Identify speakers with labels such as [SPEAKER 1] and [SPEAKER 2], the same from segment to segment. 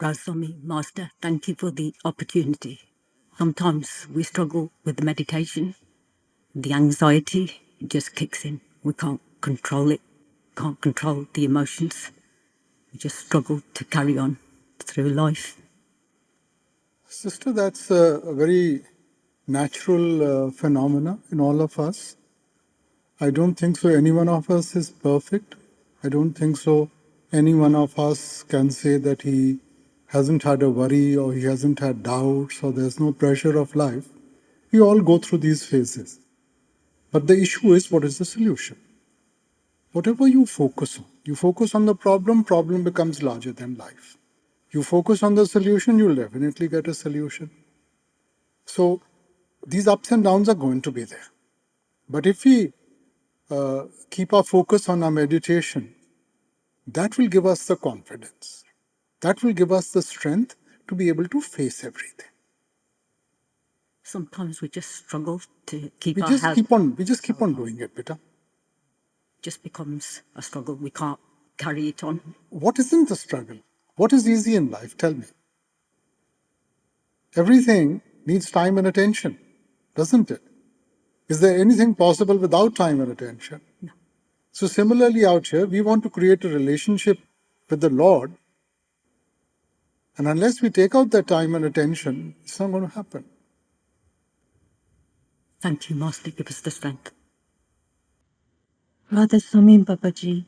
[SPEAKER 1] Raswami, Master, thank you for the opportunity. Sometimes we struggle with the meditation. The anxiety just kicks in. We can't control it, can't control the emotions. We just struggle to carry on through life.
[SPEAKER 2] Sister, that's a very natural phenomena in all of us. I don't think so any one of us is perfect. I don't think so any one of us can say that he hasn't had a worry or he hasn't had doubts or there's no pressure of life. We all go through these phases. But the issue is, what is the solution? Whatever you focus on the problem becomes larger than life. You focus on the solution, you'll definitely get a solution. So these ups and downs are going to be there. But if we keep our focus on our meditation, that will give us the confidence. That will give us the strength to be able to face everything.
[SPEAKER 1] Sometimes we just struggle to keep
[SPEAKER 2] We
[SPEAKER 1] our
[SPEAKER 2] just
[SPEAKER 1] health.
[SPEAKER 2] keep on doing it, beta.
[SPEAKER 1] Just becomes a struggle. We can't carry it on.
[SPEAKER 2] What isn't the struggle? What is easy in life? Tell me. Everything needs time and attention, doesn't it? Is there anything possible without time and attention?
[SPEAKER 1] No.
[SPEAKER 2] So similarly out here, we want to create a relationship with the Lord, and unless we take out that time and attention, it's not going to happen.
[SPEAKER 1] Thank you, Master. Give us the strength.
[SPEAKER 3] Radha Swami Babaji,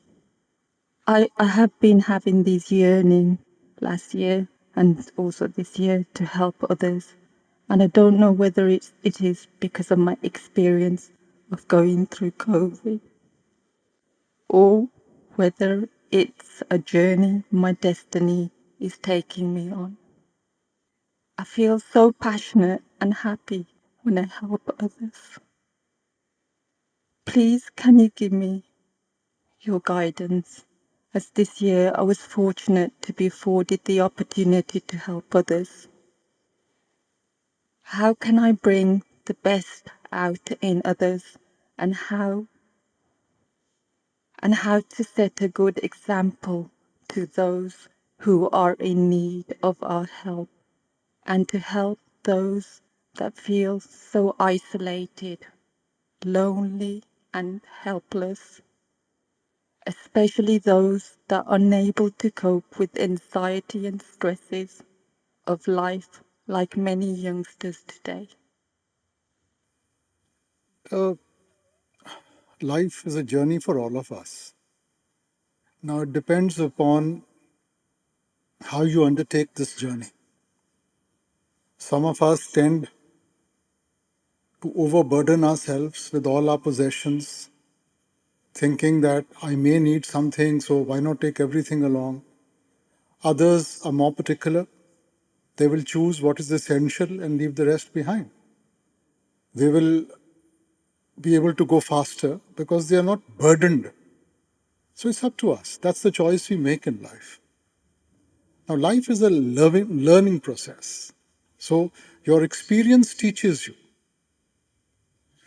[SPEAKER 3] I have been having this yearning last year and also this year to help others. And I don't know whether it is because of my experience of going through COVID or whether it's a journey my destiny is taking me on. I feel so passionate and happy when I help others. Please, can you give me your guidance, as this year I was fortunate to be afforded the opportunity to help others. How can I bring the best out in others, and how to set a good example to those who are in need of our help, and to help those that feel so isolated, lonely and helpless, especially those that are unable to cope with anxiety and stresses of life like many youngsters today.
[SPEAKER 2] Uh, Life is a journey for all of us. Now it depends upon how you undertake this journey. Some of us tend to overburden ourselves with all our possessions, thinking that I may need something, so why not take everything along? Others are more particular. They will choose what is essential and leave the rest behind. They will be able to go faster because they are not burdened. So it's up to us. That's the choice we make in life. Now, life is a learning process. So your experience teaches you.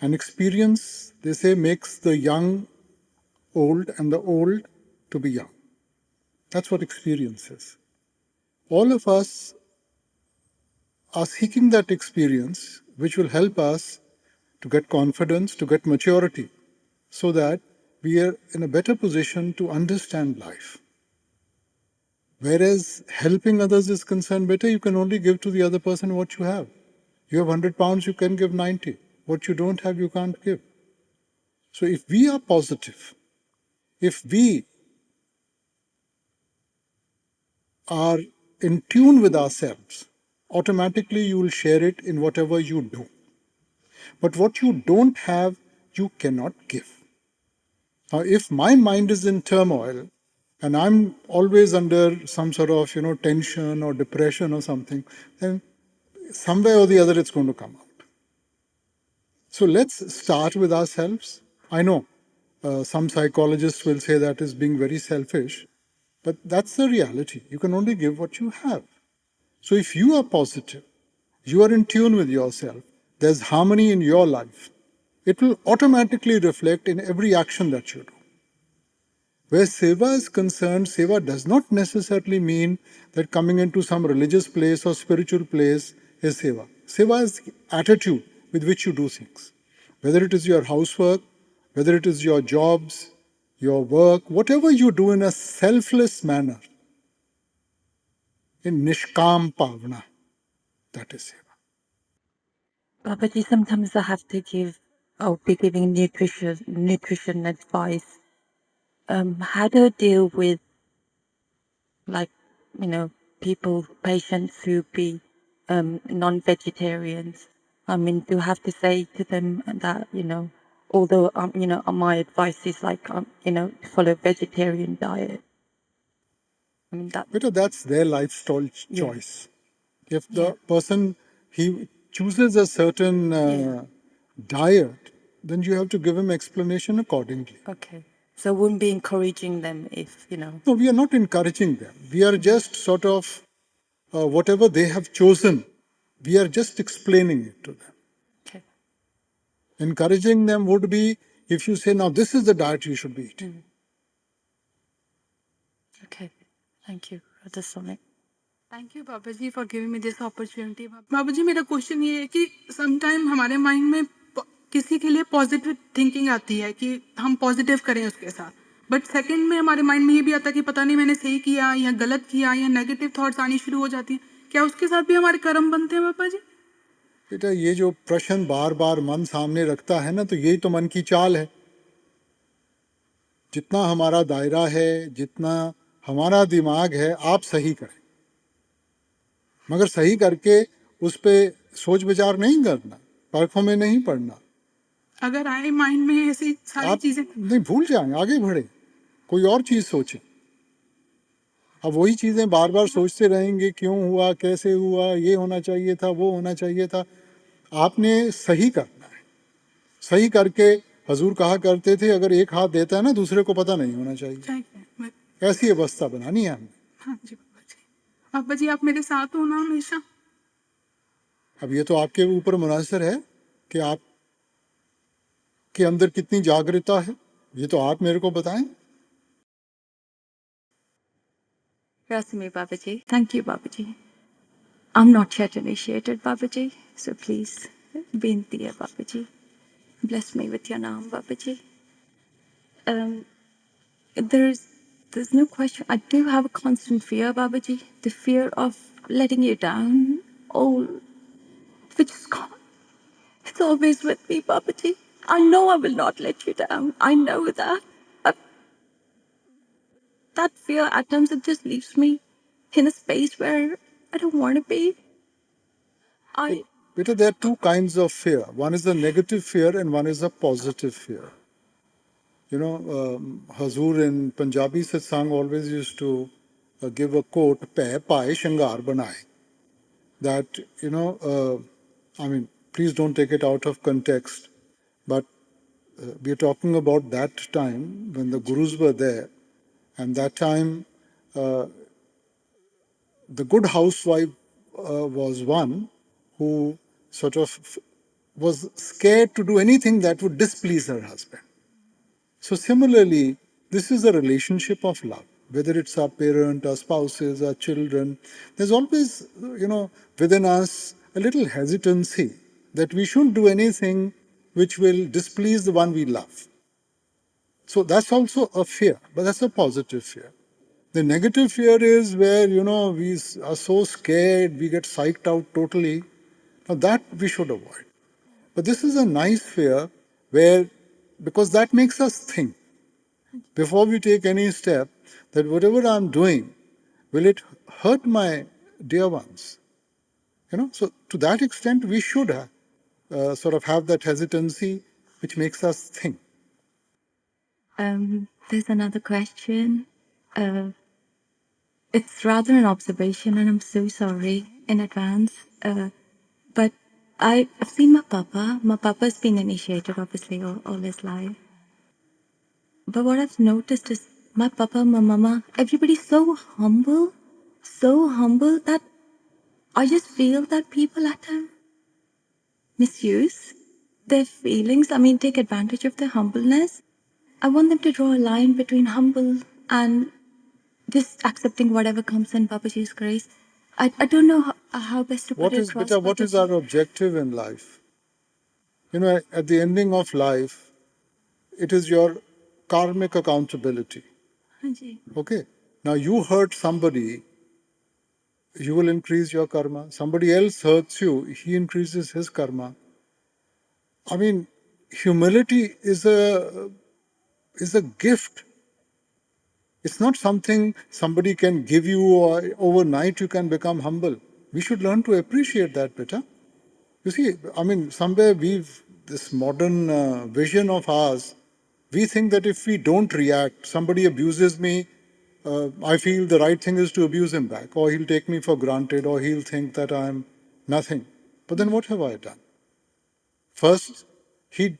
[SPEAKER 2] And experience, they say, makes the young old and the old to be young. That's what experience is. All of us are seeking that experience, which will help us to get confidence, to get maturity, so that we are in a better position to understand life. Whereas helping others is concerned, better you can only give to the other person what you have. You have 100 pounds, you can give 90. What you don't have, you can't give. So if we are positive, if we are in tune with ourselves, automatically you will share it in whatever you do. But what you don't have, you cannot give. Now, if my mind is in turmoil and I'm always under some sort of, tension or depression or something, then somewhere or the other it's going to come out. So let's start with ourselves. I know some psychologists will say that is being very selfish, but that's the reality. You can only give what you have. So if you are positive, you are in tune with yourself, there's harmony in your life, it will automatically reflect in every action that you do. Where seva is concerned, seva does not necessarily mean that coming into some religious place or spiritual place is seva. Seva is the attitude with which you do things. Whether it is your housework, whether it is your jobs, your work, whatever you do in a selfless manner, in nishkam pavna, that is seva.
[SPEAKER 3] Babaji, sometimes I have to I'll be giving nutrition advice. How to deal with, like, people, patients who be non-vegetarians. I mean, do I have to say to them that, although, my advice is like, follow vegetarian diet. I mean,
[SPEAKER 2] Because that's their lifestyle choice. If the person, he chooses a certain diet, then you have to give him explanation accordingly.
[SPEAKER 3] Okay. So I wouldn't be encouraging them if,
[SPEAKER 2] No, we are not encouraging them. We are just sort of, whatever they have chosen, we are just explaining it to them.
[SPEAKER 3] Okay.
[SPEAKER 2] Encouraging them would be if you say, now this is the diet you should be eating.
[SPEAKER 3] Okay. Thank you, Brother Sonic.
[SPEAKER 4] Thank you Baba ji for giving me this opportunity. Baba ji मेरा question ये है कि sometime हमारे mind में किसी के लिए positive thinking आती है कि हम पॉजिटिव करें उसके साथ, बट सेकंड में हमारे माइंड में ये भी आता है कि पता नहीं मैंने सही किया या गलत किया, या नेगेटिव थॉट्स आनी शुरू हो जाती हैं। क्या उसके साथ भी हमारे कर्म बनते हैं बाबा जी?
[SPEAKER 2] बेटा, ये जो प्रश्न बार बार मन सामने रखता है ना, तो यही तो मन की चाल है। जितना हमारा दायरा है, जितना हमारा दिमाग है, आप सही करें, मगर सही करके उस पे सोच विचार नहीं करना, परखों में नहीं पड़ना।
[SPEAKER 4] अगर आए माइंड में ऐसी सारी चीजें,
[SPEAKER 2] नहीं, भूल जाएं, आगे बढ़े, कोई और चीज सोचें। अब वही चीजें बार बार सोचते रहेंगे, क्यों हुआ, कैसे हुआ, ये होना चाहिए था, वो होना चाहिए था। आपने सही करना है। सही करके हजूर कहा करते थे, अगर एक हाथ देता है ना, दूसरे को पता नहीं होना चाहिए। ऐसी अवस्था बनानी है हमें।
[SPEAKER 4] हाँ जी बाबा जी। बाबा जी आप मेरे साथ हो ना हमेशा?
[SPEAKER 2] अब ये तो आपके ऊपर मुनहसर है कि आप के अंदर कितनी जागरूकता है, ये तो आप मेरे को बताएं।
[SPEAKER 3] Rasmi Babaji. Thank you, Babaji. I'm not yet initiated, Babaji, so please, binti hai, Babaji. Bless me with your name, Babaji. There's no question. I do have a constant fear, Babaji. The fear of letting you down. Oh, which is gone. It's always with me, Babaji. I know I will not let you down. I know that. That fear at times it just leaves me in a space where I don't want to be.
[SPEAKER 2] Peter, there are two kinds of fear. One is a negative fear and one is a positive fear. You know, Hazur in Punjabi satsang always used to give a quote, "Peh paaye shangar banaye." That, I mean, please don't take it out of context, but we are talking about that time when the gurus were there, and that time the good housewife was one who sort of was scared to do anything that would displease her husband. So similarly, this is a relationship of love. Whether it's our parent, our spouses, our children, there's always, within us a little hesitancy that we shouldn't do anything which will displease the one we love. So that's also a fear, but that's a positive fear. The negative fear is where, we are so scared, we get psyched out totally. Now that we should avoid. But this is a nice fear where, because that makes us think before we take any step, that whatever I'm doing, will it hurt my dear ones? So to that extent, we should sort of have that hesitancy which makes us think.
[SPEAKER 3] There's another question. It's rather an observation, and I'm so sorry in advance. But I've seen my papa. My papa's been initiated, obviously, all his life. But what I've noticed is my papa, my mama, everybody's so humble that I just feel that people at times misuse their feelings. I mean, take advantage of their humbleness. I want them to draw a line between humble and just accepting whatever comes in Babaji's grace. I don't know how best to put
[SPEAKER 2] What
[SPEAKER 3] it
[SPEAKER 2] is,
[SPEAKER 3] across,
[SPEAKER 2] beta, what is
[SPEAKER 3] Babaji.
[SPEAKER 2] our objective in life? You know, at the ending of life, it is your karmic accountability.
[SPEAKER 3] Hanji.
[SPEAKER 2] Okay? Now you hurt somebody, you will increase your karma. Somebody else hurts you, he increases his karma. I mean, humility is a gift. It's not something somebody can give you or overnight you can become humble. We should learn to appreciate that better. You see, I mean, somewhere this modern vision of ours, we think that if we don't react, somebody abuses me, I feel the right thing is to abuse him back, or he'll take me for granted, or he'll think that I'm nothing. But then what have I done? First, he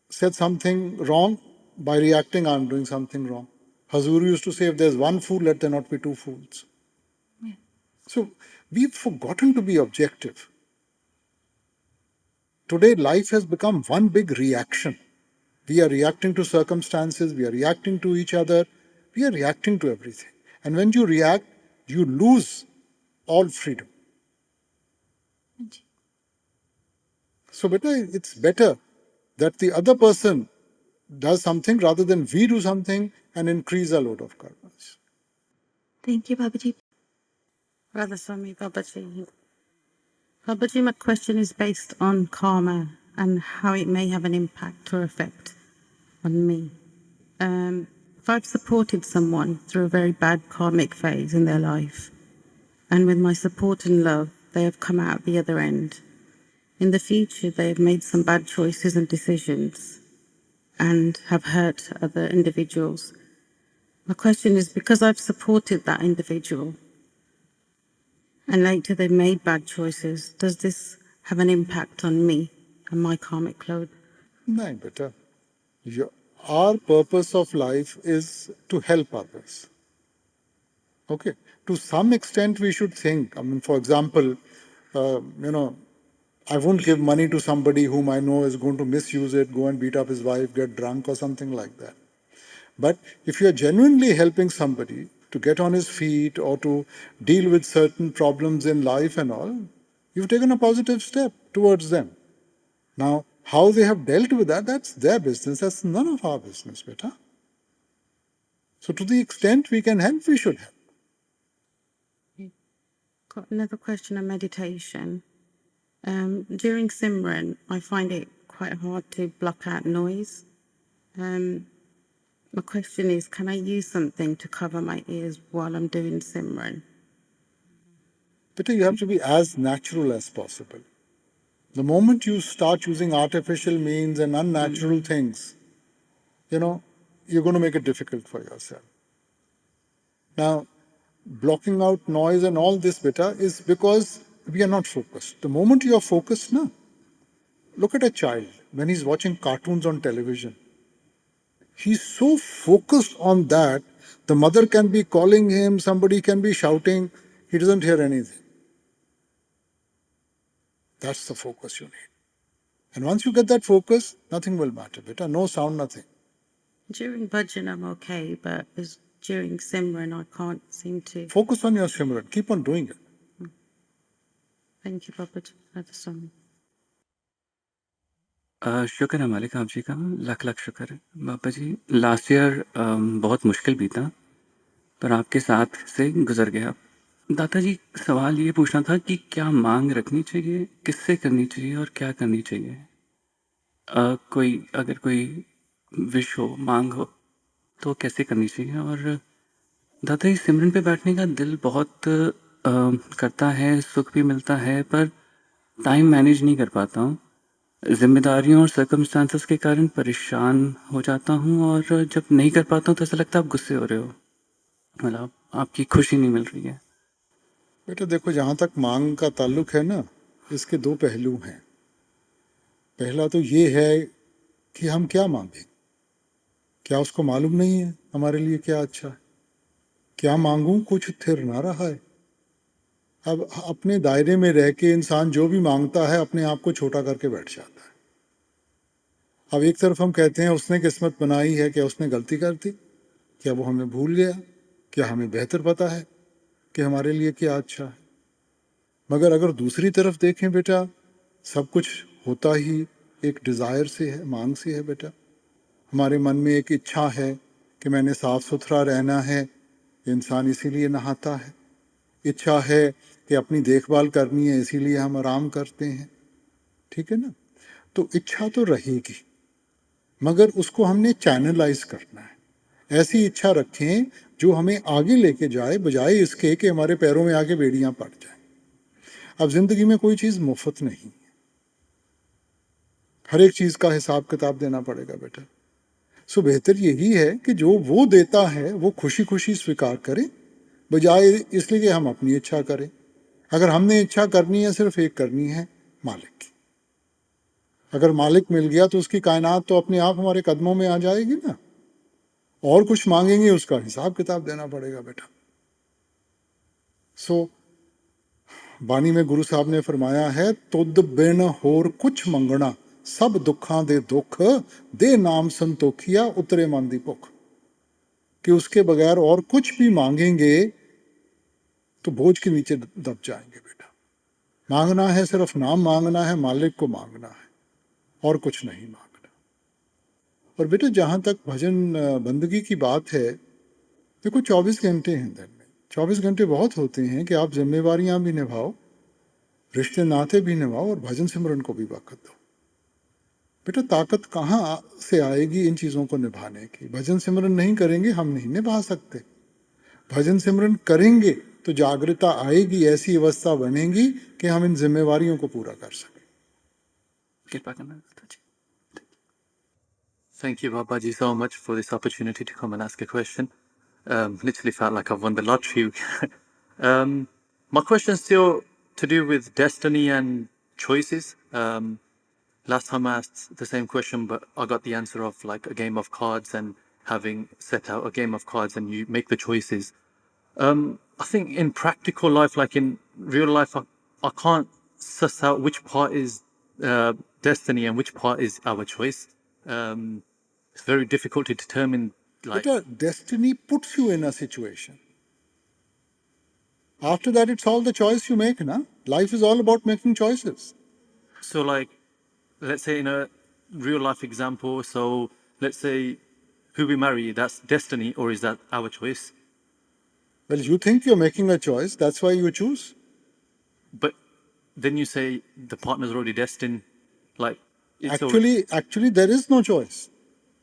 [SPEAKER 2] said something wrong. By reacting, I'm doing something wrong. Hazur used to say, if there's one fool, let there not be two fools.
[SPEAKER 3] Yeah.
[SPEAKER 2] So we've forgotten to be objective. Today, life has become one big reaction. We are reacting to circumstances, we are reacting to each other, we are reacting to everything. And when you react, you lose all freedom.
[SPEAKER 3] Hanji.
[SPEAKER 2] So, it's better that the other person does something rather than we do something and increase our load of karmas.
[SPEAKER 3] Thank you, Babaji.
[SPEAKER 5] Radhaswami Babaji. Babaji, my question is based on karma and how it may have an impact or effect on me. If I've supported someone through a very bad karmic phase in their life, and with my support and love, they have come out the other end. In the future, they have made some bad choices and decisions and have hurt other individuals. My question is, because I've supported that individual and later they made bad choices, does this have an impact on me and my karmic load?
[SPEAKER 2] No, better. Our purpose of life is to help others. Okay. To some extent, we should think. I mean, for example, I won't give money to somebody whom I know is going to misuse it, go and beat up his wife, get drunk, or something like that. But if you're genuinely helping somebody to get on his feet or to deal with certain problems in life and all, you've taken a positive step towards them. Now, how they have dealt with that, that's their business. That's none of our business, beta. So to the extent we can help, we should help.
[SPEAKER 5] Got another question on meditation. During Simran, I find it quite hard to block out noise. My question is, can I use something to cover my ears while I'm doing Simran?
[SPEAKER 2] Beta, you have to be as natural as possible. The moment you start using artificial means and unnatural things, you're going to make it difficult for yourself. Now, blocking out noise and all this beta is because we are not focused. The moment you are focused, no. Look at a child when he's watching cartoons on television. He's so focused on that, the mother can be calling him, somebody can be shouting, he doesn't hear anything. That's the focus you need. And once you get that focus, nothing will matter, beta. No sound, nothing.
[SPEAKER 5] During bhajan, I'm okay, but during Simran, I can't seem to.
[SPEAKER 2] Focus on your Simran. Keep on doing it.
[SPEAKER 5] Thank you, Babaji. Radhaswami.
[SPEAKER 6] शुक्र है मालिक आप जी का, लाख लाख शुक्र है बाबा जी। Last year बहुत मुश्किल बीता, पर आपके साथ से गुजर गया। दाता जी, सवाल ये पूछना था कि क्या मांग रखनी चाहिए, किससे करनी चाहिए और क्या करनी चाहिए? अगर कोई विश हो, मांग हो, तो कैसे करनी चाहिए? और दाता जी, सिमरन पे बैठने का दिल बहुत करता है, सुख भी मिलता है, पर टाइम मैनेज नहीं कर पाता हूँ। जिम्मेदारियों और सर्कमस्टांसेस के कारण परेशान हो जाता हूँ, और जब नहीं कर पाता हूँ तो ऐसा लगता है आप गुस्से हो रहे हो, मतलब आपकी खुशी नहीं मिल रही है।
[SPEAKER 2] बेटा देखो, जहाँ तक मांग का ताल्लुक है ना, इसके दो पहलू हैं। पहला तो ये है कि हम क्या मांगें। क्या उसको मालूम नहीं है हमारे लिए क्या अच्छा है? क्या मांगूं, कुछ थिर ना रहा है। अब अपने दायरे में रह के इंसान जो भी मांगता है अपने आप को छोटा करके बैठ जाता है। अब एक तरफ हम कहते हैं उसने किस्मत बनाई है, क्या उसने गलती कर दी, क्या वो हमें भूल गया, क्या हमें बेहतर पता है कि हमारे लिए क्या अच्छा है। मगर अगर दूसरी तरफ देखें बेटा, सब कुछ होता ही एक डिज़ायर से है, मांग से है बेटा। हमारे मन में एक इच्छा है कि मैंने साफ सुथरा रहना है, इंसान इसीलिए नहाता है। इच्छा है कि अपनी देखभाल करनी है, इसीलिए हम आराम करते हैं। ठीक है ना? तो इच्छा तो रहेगी, मगर उसको हमने चैनलाइज करना है। ऐसी इच्छा रखें जो हमें आगे लेके जाए, बजाय इसके कि हमारे पैरों में आके बेड़ियां पड़ जाएं। अब जिंदगी में कोई चीज़ मुफ्त नहीं, हर एक चीज़ का हिसाब किताब देना पड़ेगा बेटा। सो बेहतर यही है कि जो वो देता है वो खुशी खुशी स्वीकार करें, बजाय इसलिए कि हम अपनी इच्छा करें। अगर हमने इच्छा करनी है, सिर्फ एक करनी है, मालिक की। अगर मालिक मिल गया तो उसकी कायनात तो अपने आप हमारे कदमों में आ जाएगी ना। और कुछ मांगेंगे उसका हिसाब किताब देना पड़ेगा बेटा। सो बानी में गुरु साहब ने फरमाया है, तुद बिन होर कुछ मंगना, सब दुखां दे दुख, दे नाम संतोखिया उतरे मन दी भुख। कि उसके बगैर और कुछ भी मांगेंगे तो बोझ के नीचे दब जाएंगे बेटा। मांगना है, सिर्फ नाम मांगना है, मालिक को मांगना है, और कुछ नहीं मांगना। और बेटा जहाँ तक भजन बंदगी की बात है, देखो 24 घंटे हैं दिन में, 24 घंटे बहुत होते हैं कि आप जिम्मेवारियां भी निभाओ, रिश्ते नाते भी निभाओ, और भजन सिमरन को भी वक्त दो। बेटा ताकत कहाँ से आएगी इन चीज़ों को निभाने की? भजन सिमरन नहीं करेंगे हम नहीं निभा सकते। भजन सिमरन करेंगे तो जागृता आएगी, ऐसी अवस्था बनेगी कि हम इन जिम्मेवारियों को पूरा कर सकें।
[SPEAKER 6] कृपा करना दादा जी। Thank you, Babaji, so much for this opportunity to come and ask a question. Literally felt like I've won the lottery. My question is still to do with destiny and choices. Last time I asked the same question, but I got the answer of like a game of cards and having set out a game of cards and you make the choices. I think in practical life, like in real life, I can't suss out which part is destiny and which part is our choice. It's very difficult to determine. Like,
[SPEAKER 2] Better destiny puts you in a situation. After that, it's all the choice you make, na? Life is all about making choices.
[SPEAKER 6] so like, let's say in a real life example, so let's say who we marry, that's destiny, or is that our choice?
[SPEAKER 2] Well, you think you're making a choice, that's why you choose.
[SPEAKER 6] But then you say the partner's already destined, like it's already.
[SPEAKER 2] Actually, there is no choice.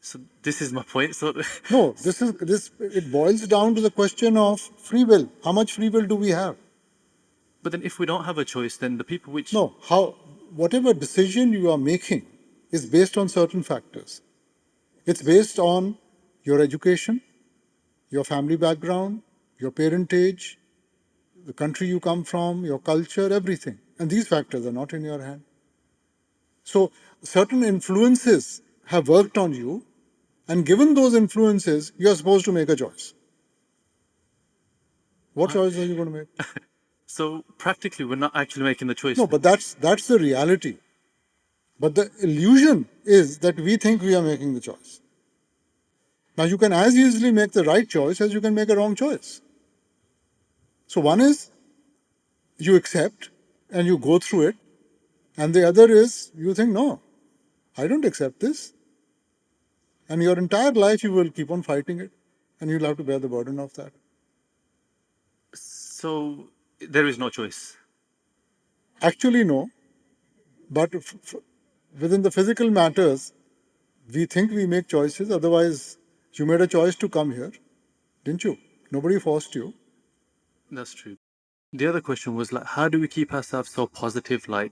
[SPEAKER 6] So this is my point. So
[SPEAKER 2] No, it boils down to the question of free will. How much free will do we have?
[SPEAKER 6] but then if we don't have a choice, then the people which
[SPEAKER 2] No, whatever decision you are making is based on certain factors. It's based on your education, your family background, your parentage, the country you come from, your culture, everything. And these factors are not in your hand. So certain influences have worked on you, and given those influences, you are supposed to make a choice. What choice are you going to make?
[SPEAKER 6] so practically we're not actually making the choice.
[SPEAKER 2] No, but that's the reality. But the illusion is that we think we are making the choice. Now you can as easily make the right choice as you can make a wrong choice. So one is you accept and you go through it, and the other is you think, no, I don't accept this. And your entire life you will keep on fighting it, and you'll have to bear the burden of that.
[SPEAKER 6] So there is no choice.
[SPEAKER 2] Actually, no. But within the physical matters, we think we make choices. Otherwise, you made a choice to come here, didn't you? Nobody forced you.
[SPEAKER 6] That's true. The other question was like, how do we keep ourselves so positive? Like,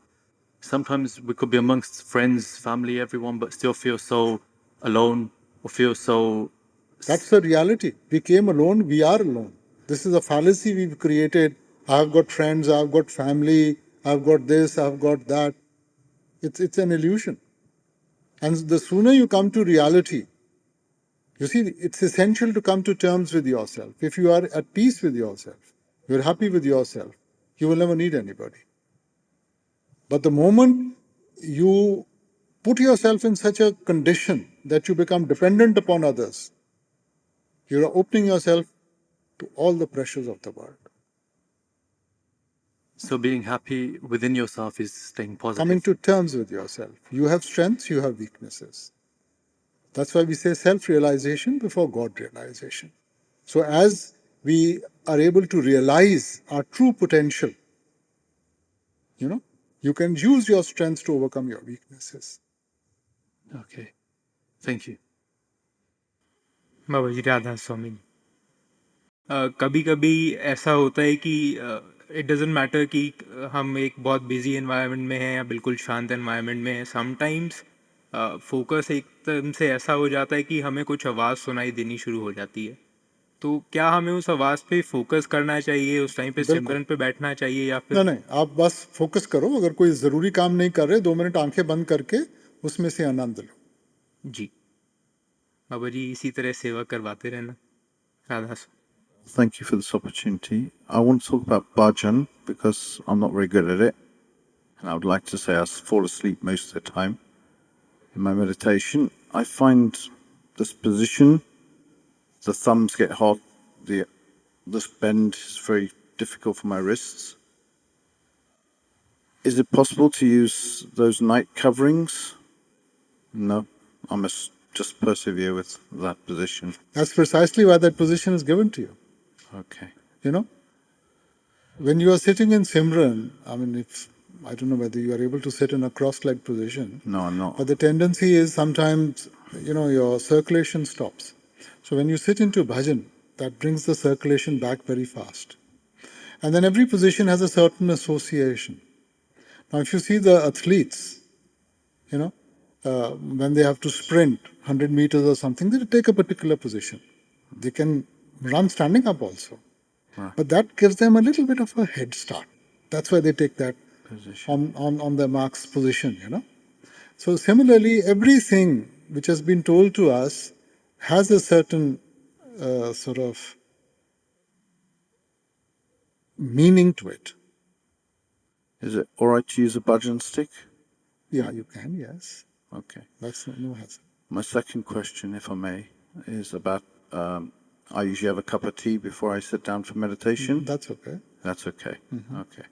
[SPEAKER 6] sometimes we could be amongst friends, family, everyone, but still feel so alone or feel so.
[SPEAKER 2] That's the reality. We came alone, we are alone. This is a fallacy we've created. I've got friends, I've got family, I've got this, I've got that. It's an illusion. And the sooner you come to reality, you see, it's essential to come to terms with yourself. If you are at peace with yourself, you're happy with yourself, you will never need anybody. But the moment you put yourself in such a condition that you become dependent upon others, you are opening yourself to all the pressures of the world.
[SPEAKER 7] So being happy within yourself is staying positive.
[SPEAKER 2] Coming to terms with yourself. You have strengths, you have weaknesses. That's why we say self-realization before God-realization. So as we are able to realize our true potential, you can use your strengths to overcome your weaknesses.
[SPEAKER 7] Okay. Thank you.
[SPEAKER 8] बाबा जी राधा स्वामी कभी कभी ऐसा होता है कि it doesn't matter कि हम एक बहुत बिजी एनवायरनमेंट में हैं या बिल्कुल शांत एनवायरनमेंट में हैं समटाइम्स फोकस एकदम से ऐसा हो जाता है कि हमें कुछ आवाज़ सुनाई देनी शुरू हो जाती है तो क्या हमें उस आवाज़ पे फोकस करना चाहिए उस टाइम पे सिमरन पे बैठना चाहिए या फिर
[SPEAKER 2] नहीं, आप बस फोकस करो. अगर कोई ज़रूरी काम नहीं कर रहे, 2 मिनट आंखें बंद करके उसमें से आनंद लो.
[SPEAKER 8] जी बाबा जी इसी तरह सेवा करवाते रहना राधा स्वामी
[SPEAKER 9] Thank you for this opportunity. I want to talk about bhajan because I'm not very good at it. And I would like to say I fall asleep most of the time in my meditation. I find this position, the thumbs get hot, this bend is very difficult for my wrists. Is it possible to use those night coverings? No, I must just persevere with that position.
[SPEAKER 2] That's precisely why that position is given to you.
[SPEAKER 9] Okay.
[SPEAKER 2] When you are sitting in Simran, I don't know whether you are able to sit in a cross-legged position.
[SPEAKER 9] No, I'm not.
[SPEAKER 2] But the tendency is sometimes, your circulation stops. So when you sit into bhajan, that brings the circulation back very fast. And then every position has a certain association. Now, if you see the athletes, when they have to sprint 100 meters or something, they take a particular position. They can run standing up also.
[SPEAKER 9] Right.
[SPEAKER 2] But that gives them a little bit of a head start. That's why they take that
[SPEAKER 9] Position.
[SPEAKER 2] on the mark's position, So similarly, everything which has been told to us has a certain sort of meaning to it.
[SPEAKER 9] Is it all right to use a bhajan stick?
[SPEAKER 2] Yeah, you can, yes.
[SPEAKER 9] Okay.
[SPEAKER 2] That's no hassle.
[SPEAKER 9] My second question, if I may, is about I usually have a cup of tea before I sit down for meditation.
[SPEAKER 2] That's okay.
[SPEAKER 9] That's okay. Okay.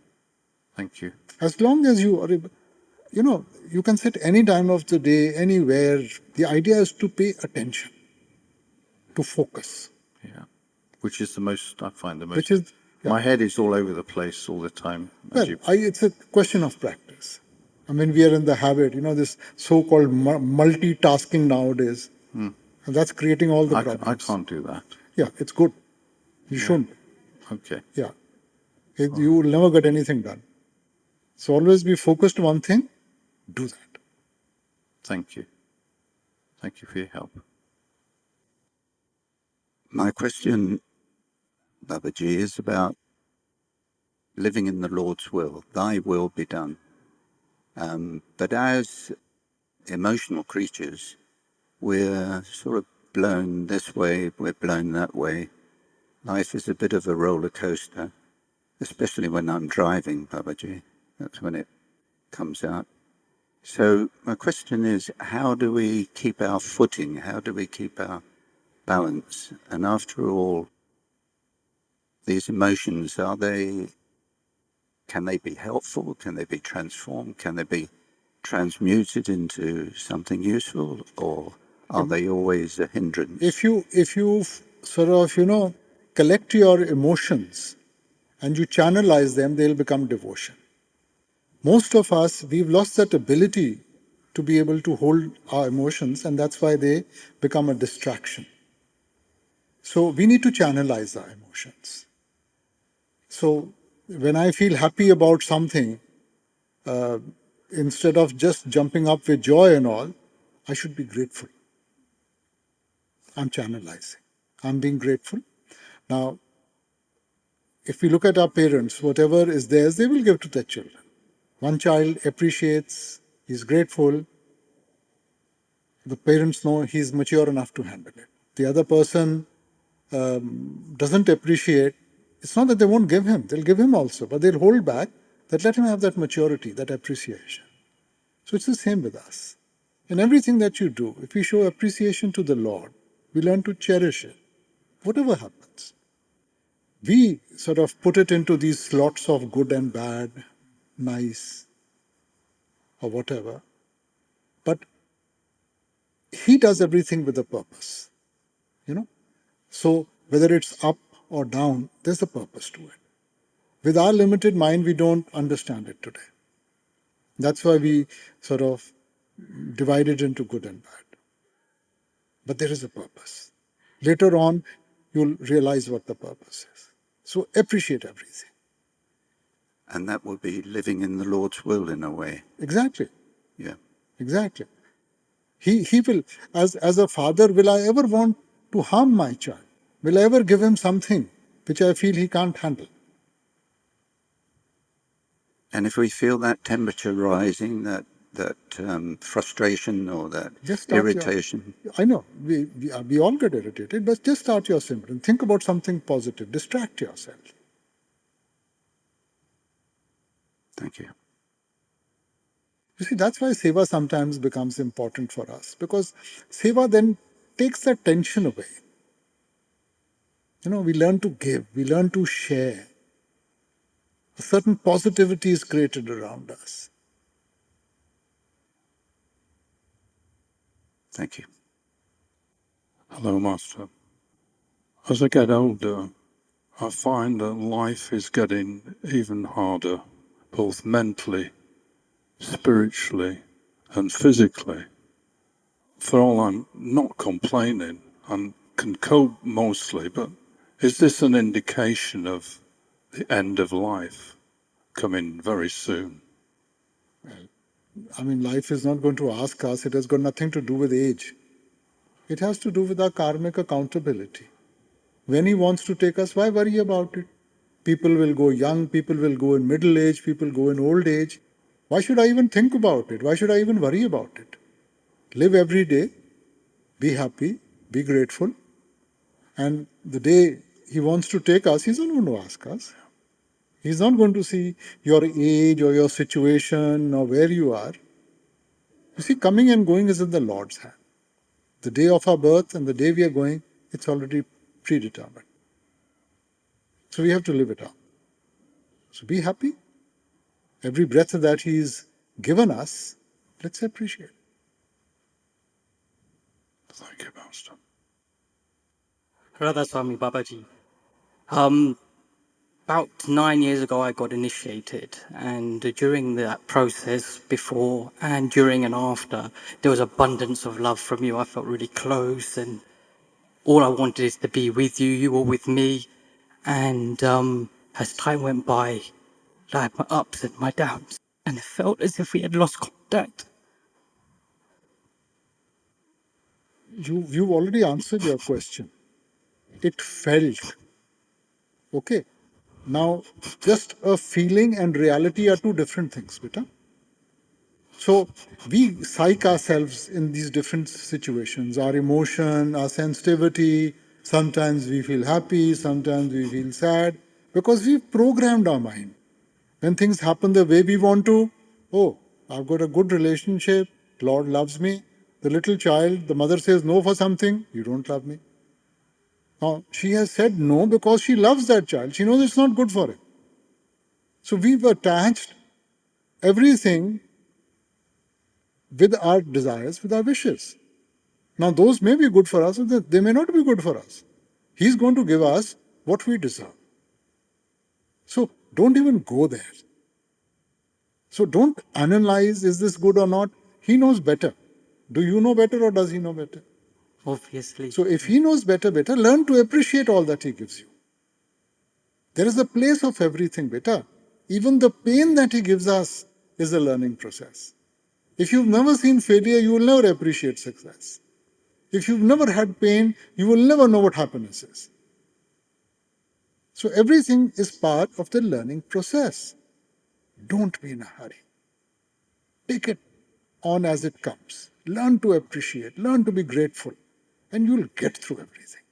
[SPEAKER 9] Thank you.
[SPEAKER 2] As long as you are, you can sit any time of the day, anywhere. The idea is to pay attention, to focus.
[SPEAKER 9] Yeah. Which is the most, I find the most.
[SPEAKER 2] Which is,
[SPEAKER 9] My head is all over the place all the time.
[SPEAKER 2] well, it's a question of practice. We are in the habit, this so-called multitasking nowadays. And that's creating all the problems.
[SPEAKER 9] I can't do that.
[SPEAKER 2] Yeah, it's good. You shouldn't.
[SPEAKER 9] Okay.
[SPEAKER 2] Yeah. You will never get anything done. So always be focused on one thing, do that.
[SPEAKER 9] Thank you. Thank you for your help.
[SPEAKER 10] My question, Babaji, is about living in the Lord's will. Thy will be done. But as emotional creatures, we're sort of blown this way, we're blown that way. Life is a bit of a roller coaster, especially when I'm driving, Babaji. That's when it comes out. So my question is, how do we keep our footing? How do we keep our balance? And after all, these emotions, can they be helpful? Can they be transformed? Can they be transmuted into something useful? Or are they always a hindrance?
[SPEAKER 2] If you sort of, collect your emotions and you channelize them, they'll become devotion. Most of us, we've lost that ability to be able to hold our emotions, and that's why they become a distraction. So we need to channelize our emotions. So when I feel happy about something, instead of just jumping up with joy and all, I should be grateful. I'm channelizing. I'm being grateful. Now, if we look at our parents, whatever is theirs, they will give to their children. One child appreciates, he's grateful. The parents know he's mature enough to handle it. The other person doesn't appreciate. It's not that they won't give him, they'll give him also, but they'll hold back, that let him have that maturity, that appreciation. So it's the same with us. In everything that you do, if we show appreciation to the Lord, we learn to cherish it, whatever happens. We sort of put it into these slots of good and bad, nice, or whatever. But He does everything with a purpose, you know. So whether it's up or down, there's a purpose to it. With our limited mind, we don't understand it today. That's why we sort of divide it into good and bad. But there is a purpose. Later on, you'll realize what the purpose is. So appreciate everything.
[SPEAKER 10] And that would be living in the Lord's will in a way.
[SPEAKER 2] Exactly.
[SPEAKER 10] Yeah.
[SPEAKER 2] Exactly. He will, as a father, will I ever want to harm my child? Will I ever give him something which I feel he can't handle?
[SPEAKER 10] And if we feel that temperature rising, that frustration or that
[SPEAKER 2] Just start
[SPEAKER 10] irritation.
[SPEAKER 2] I know, we all get irritated, but just start your Simran. Think about something positive. Distract yourself.
[SPEAKER 10] Thank you.
[SPEAKER 2] You see, that's why seva sometimes becomes important for us, because seva then takes the tension away. You know, we learn to give, we learn to share. A certain positivity is created around us.
[SPEAKER 10] Thank you.
[SPEAKER 11] Hello, Master. As I get older, I find that life is getting even harder, both mentally, spiritually, and physically. For all I'm not complaining and can cope mostly, but is this an indication of the end of life coming very soon?
[SPEAKER 2] I mean, life is not going to ask us, it has got nothing to do with age. It has to do with our karmic accountability. When He wants to take us, why worry about it? People will go young, people will go in middle age, people go in old age. Why should I even think about it? Why should I even worry about it? Live every day, be happy, be grateful, and the day He wants to take us, He's not going to ask us. He's not going to see your age or your situation or where you are. You see, coming and going is in the Lord's hand. The day of our birth and the day we are going, it's already predetermined. So we have to live it out. So be happy. Every breath that He's given us, let's appreciate.
[SPEAKER 11] Thank you, Master.
[SPEAKER 12] Radha Swami Babaji. About 9 years ago, I got initiated, and during that process, before and during and after, there was abundance of love from you. I felt really close, and all I wanted is to be with you. You were with me, and as time went by, I had my ups and my downs, and it felt as if we had lost contact.
[SPEAKER 2] You've already answered your question. It felt. Okay. Now, just a feeling and reality are two different things, beta. So we psych ourselves in these different situations. Our emotion, our sensitivity, sometimes we feel happy, sometimes we feel sad, because we've programmed our mind. When things happen the way we want to, oh, I've got a good relationship, Lord loves me. The little child, the mother says no for something, you don't love me. Now, she has said no because she loves that child. She knows it's not good for him. So we've attached everything with our desires, with our wishes. Now, those may be good for us, or they may not be good for us. He's going to give us what we deserve. So don't even go there. So don't analyze, is this good or not? He knows better. Do you know better or does He know better?
[SPEAKER 12] Obviously.
[SPEAKER 2] So if He knows better, learn to appreciate all that He gives you. There is a place of everything, beta. Even the pain that He gives us is a learning process. If you've never seen failure, you will never appreciate success. If you've never had pain, you will never know what happiness is. So everything is part of the learning process. Don't be in a hurry. Take it on as it comes. Learn to appreciate, learn to be grateful, and you'll get through everything.